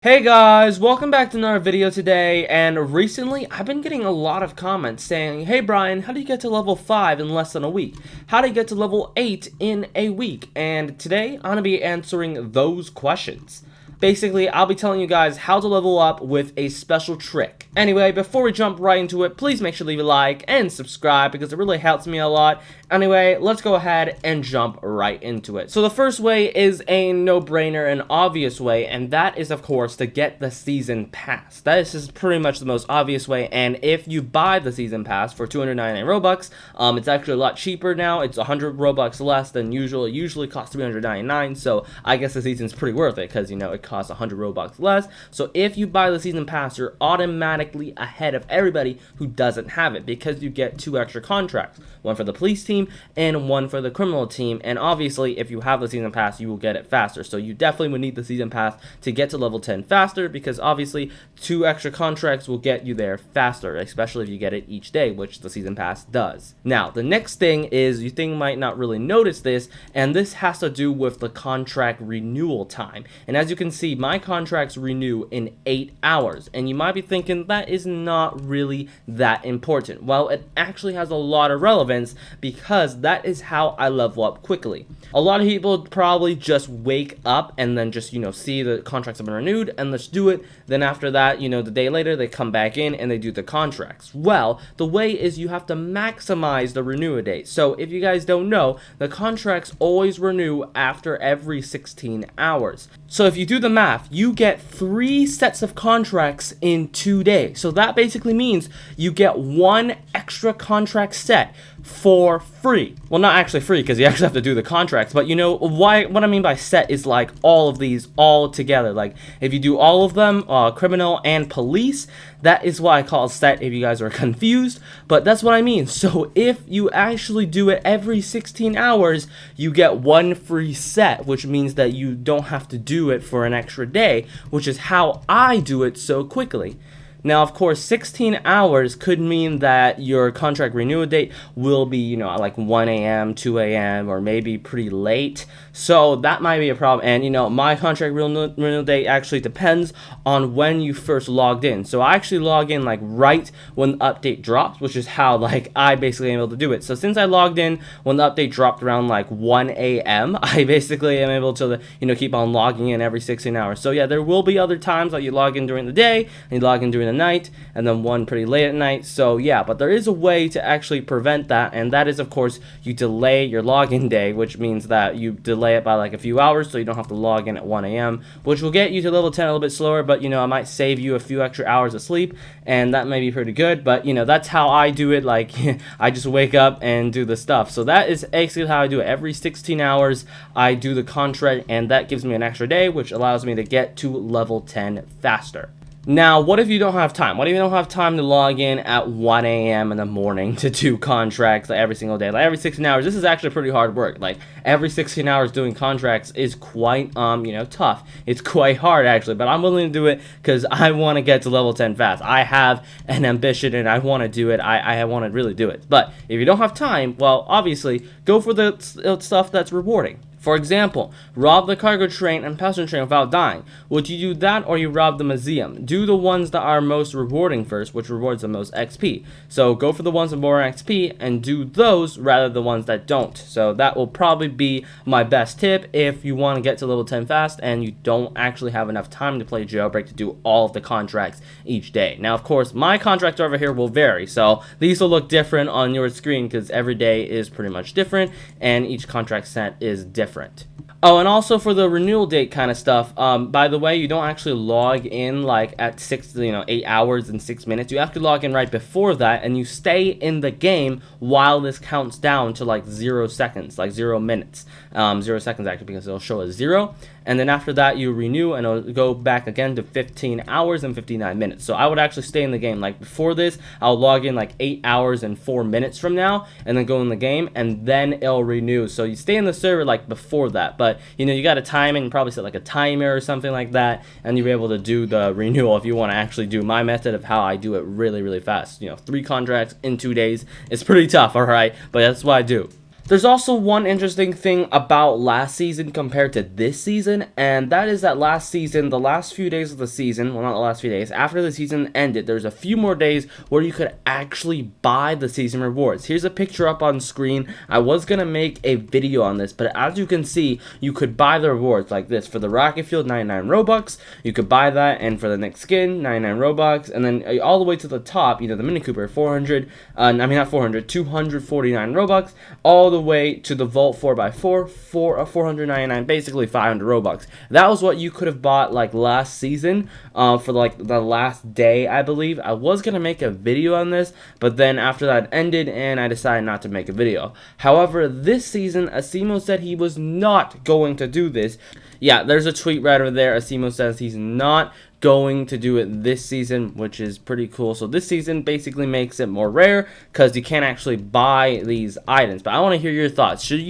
Hey guys, welcome back to another video today, and recently I've been getting a lot of comments saying, hey Brian, how do you get to level 5 in less than a week? How do you get to level 8 in a week? And today I'm going to be answering those questions. Basically, I'll be telling you guys how to level up with a special trick. Anyway, before we jump right into it, please make sure to leave a like and subscribe because it really helps me a lot. Anyway, let's go ahead and jump right into it. So the first way is a no-brainer, an obvious way, and that is, of course, to get the season pass. That is just pretty much the most obvious way, and if you buy the season pass for 299 Robux, it's actually a lot cheaper now. It's 100 Robux less than usual. It usually costs 399, so I guess the season's pretty worth it because, you know, it costs 100 Robux less. So if you buy the season pass, you're automatically ahead of everybody who doesn't have it because you get 2 extra contracts, one for the police team and one for the criminal team. And obviously, if you have the season pass, you will get it faster. So you definitely would need the season pass to get to level 10 faster because obviously 2 extra contracts will get you there faster, especially if you get it each day, which the season pass does. Now, the next thing is, you might not really notice this, and this has to do with the contract renewal time. And as you can see, my contracts renew in 8 hours, and you might be thinking that is not really that important. Well, it actually has a lot of relevance because that is how I level up quickly. A lot of people probably just wake up and then just, see the contracts have been renewed and let's do it. Then after that, the day later they come back in and they do the contracts. Well, the way is you have to maximize the renewal date. So if you guys don't know, the contracts always renew after every 16 hours. So if you do the math, you get 3 sets of contracts in 2 days. So that basically means you get 1 extra contract set for free. Well, not actually free because you actually have to do the contracts, but what I mean by set is like all of these all together. Like if you do all of them, criminal and police, that is what I call a set if you guys are confused, but that's what I mean. So if you actually do it every 16 hours, you get 1 free set, which means that you don't have to do it for an extra day, which is how I do it so quickly. Now, of course, 16 hours could mean that your contract renewal date will be, like 1 a.m., 2 a.m., or maybe pretty late. So that might be a problem. And, my contract renewal date actually depends on when you first logged in. So I actually log in like right when the update drops, which is how I basically am able to do it. So since I logged in when the update dropped around like 1 a.m., I basically am able to, keep on logging in every 16 hours. So yeah, there will be other times that you log in during the day and you log in during the night, and then one pretty late at night. So yeah, but there is a way to actually prevent that, and that is, of course, you delay your login day, which means that you delay it by like a few hours so you don't have to log in at 1 a.m., which will get you to level 10 a little bit slower, but I might save you a few extra hours of sleep, and that may be pretty good. But that's how I do it. Like I just wake up and do the stuff. So that is actually how I do it. Every 16 hours I do the contract, and that gives me an extra day, which allows me to get to level 10 faster. Now, what if you don't have time? What if you don't have time to log in at 1 a.m. in the morning to do contracts every single day? Like every 16 hours, this is actually pretty hard work. Like every 16 hours doing contracts is quite, tough. It's quite hard actually, but I'm willing to do it because I want to get to level 10 fast. I have an ambition and I want to do it. I want to really do it. But if you don't have time, well, obviously, go for the stuff that's rewarding. For example, rob the cargo train and passenger train without dying. Would you do that or you rob the museum? Do the ones that are most rewarding first, which rewards the most XP. So go for the ones with more XP and do those rather than the ones that don't. So that will probably be my best tip if you want to get to level 10 fast and you don't actually have enough time to play Jailbreak to do all of the contracts each day. Now, of course, my contracts over here will vary. So these will look different on your screen because every day is pretty much different and each contract set is different. Oh, and also for the renewal date kind of stuff, by the way, you don't actually log in like at 8 hours and 6 minutes. You have to log in right before that, and you stay in the game while this counts down to like 0 seconds, like 0 minutes. 0 seconds actually, because it'll show a 0. And then after that, you renew, and it'll go back again to 15 hours and 59 minutes. So I would actually stay in the game. Like before this, I'll log in like 8 hours and 4 minutes from now, and then go in the game, and then it'll renew. So you stay in the server like before that. But you got to time it and probably set like a timer or something like that, and you'll be able to do the renewal if you want to actually do my method of how I do it really, really fast. 3 contracts in 2 days. It's pretty tough, all right? But that's what I do. There's also one interesting thing about last season compared to this season, and that is that last season, the last few days of the season, well, not the last few days, after the season ended, there's a few more days where you could actually buy the season rewards. Here's a picture up on screen. I was going to make a video on this, but as you can see, you could buy the rewards like this. For the rocket fuel, 99 Robux, you could buy that, and for the next skin, 99 Robux, and then all the way to the top, you know, the Mini Cooper, 249 Robux, all the way to the Vault 4x4 for 499, basically 500 Robux. That was what you could have bought like last season, for like the last day, I believe. I was gonna make a video on this, but then after that ended and I decided not to make a video. However, this season, Asimo said he was not going to do this. Yeah, there's a tweet right over there. Asimo says he's not going to do it this season, which is pretty cool. So this season basically makes it more rare because you can't actually buy these items. But I want to hear your thoughts. Should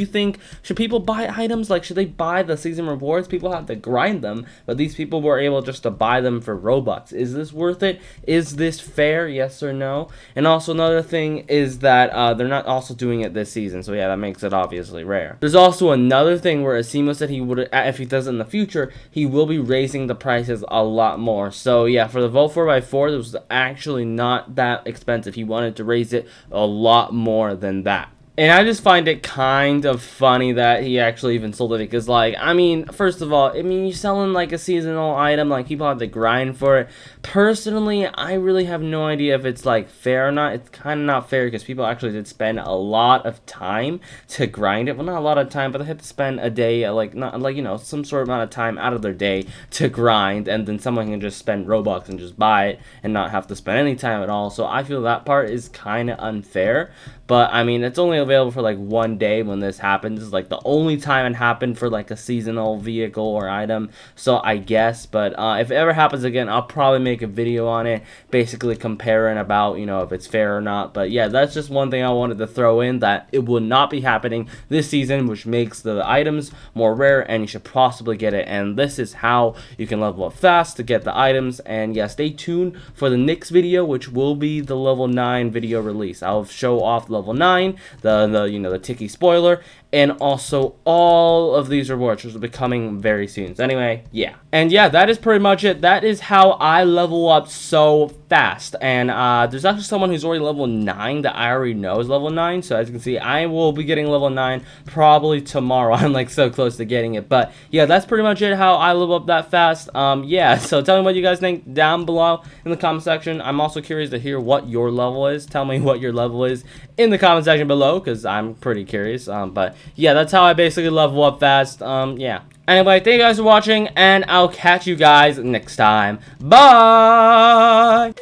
people buy items? Like, should they buy the season rewards? People have to grind them, but these people were able just to buy them for Robux. Is this worth it? Is this fair? Yes or no? And also another thing is that they're not also doing it this season. So yeah, that makes it obviously rare. There's also another thing where Asimo said he would, if he does it in the future, he will be raising the prices a lot more. So yeah, for the Vault 4x4, it was actually not that expensive. He wanted to raise it a lot more than that. And I just find it kind of funny that he actually even sold it, because, like, I mean, first of all, I mean, you're selling, like, a seasonal item, like, people have to grind for it. Personally, I really have no idea if it's, like, fair or not. It's kind of not fair, because people actually did spend a lot of time to grind it. Well, not a lot of time, but they had to spend a day, like, not, like, you know, some sort of amount of time out of their day to grind, and then someone can just spend Robux and just buy it and not have to spend any time at all. So I feel that part is kind of unfair. But, I mean, it's only available for, like, one day when this happens. It's, like, the only time it happened for, like, a seasonal vehicle or item. So, I guess. But, if it ever happens again, I'll probably make a video on it, basically comparing about, you know, if it's fair or not. But, yeah, that's just one thing I wanted to throw in, that it will not be happening this season, which makes the items more rare, and you should possibly get it. And this is how you can level up fast to get the items. And, yeah, stay tuned for the next video, which will be the level 9 video release. I'll show off level 9, the Tiki spoiler, and also all of these rewards, which will be coming very soon. So anyway, yeah. And yeah, that is pretty much it. That is how I level up so fast. And there's actually someone who's already level 9 that I already know is level 9. So as you can see, I will be getting level 9 probably tomorrow. I'm like so close to getting it. But yeah, that's pretty much it, how I level up that fast. Yeah, so tell me what you guys think down below in the comment section. I'm also curious to hear what your level is. Tell me what your level is in the comment section below, because I'm pretty curious. But yeah, that's how I basically level up fast. Yeah. Anyway, thank you guys for watching, and I'll catch you guys next time. Bye!